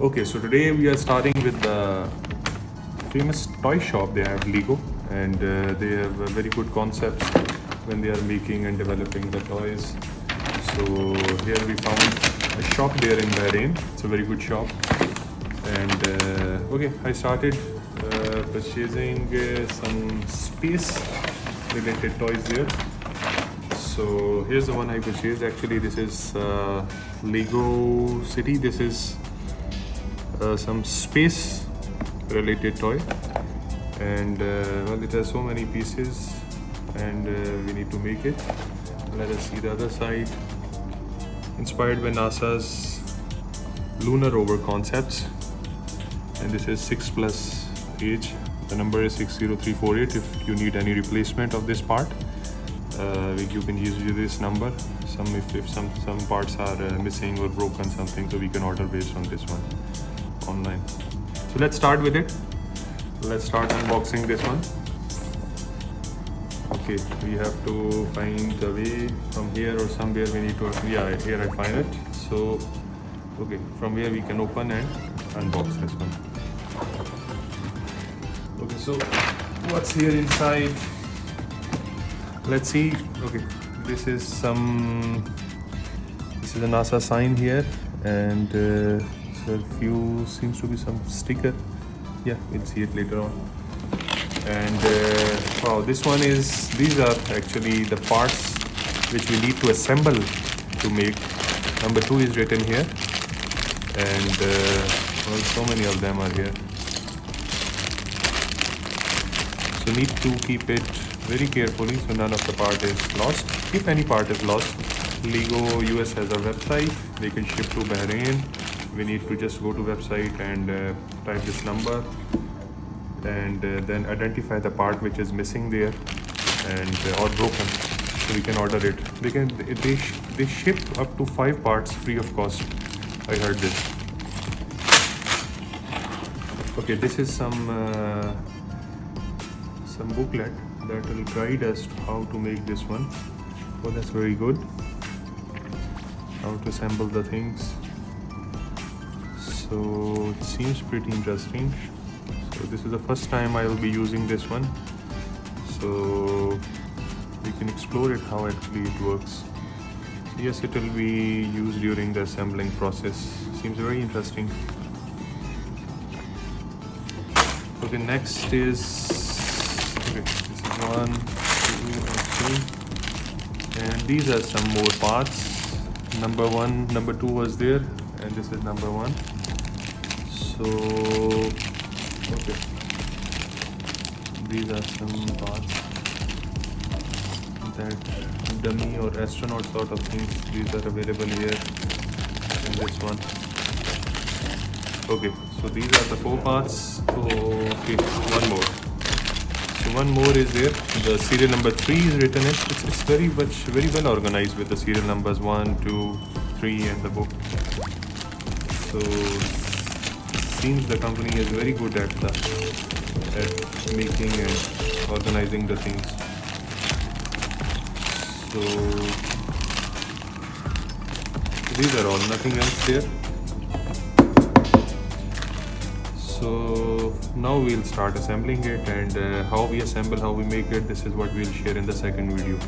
Okay, so today we are starting with the famous toy shop. They have Lego, and they have very good concepts when they are making and developing the toys. So here we found a shop there in Bahrain. It's a very good shop. And okay, I started purchasing some space related toys there. So here's the one I purchased. Actually, this is Lego City. This is some space related toy, and well, it has so many pieces, and we need to make it. Let us see the other side. Inspired by NASA's Lunar Rover concepts, and this is 6+ age. The number is 60348. If you need any replacement of this part, you can use this number. If some parts are missing or broken something, so we can order based on this one online. So let's start with it. Let's start unboxing this one. Okay, we have to find the way from here or somewhere. We need to, yeah, here I find it. So okay, from here we can open and unbox this one. Okay, so what's here inside? Let's see. Okay, this is a NASA sign here, and so few seems to be some sticker. Yeah, we'll see it later on. And wow, these are actually the parts which we need to assemble to make. Number 2 is written here, and well, so many of them are here. So need to keep it very carefully so none of the part is lost. If any part is lost, Lego US has a website. They can ship to Bahrain. We need to just go to website and type this number, and then identify the part which is missing there and or broken, so we can order it. They ship up to 5 parts free of cost. I heard this. Okay, this is some booklet that will guide us how to make this one. Oh, that's very good. How to assemble the things. So it seems pretty interesting. So this is the first time I will be using this one, so we can explore it, how actually it works. Yes, it will be used during the assembling process. Seems very interesting. Okay, next is, okay, this is 1, 2 and 3, and these are some more parts. Number 1, number 2 was there, and this is number 1. So okay, these are some parts, that dummy or astronaut sort of things. These are available here in this one. Okay, so these are the 4 parts. Okay, one more. So one more is there. The serial number 3 is written. It's very well organized with the serial numbers 1, 2, 3 and the book. So seems the company is very good at making and organizing the things. So these are all, nothing else there. So now we'll start assembling it, and how we assemble, how we make it, this is what we'll share in the second video.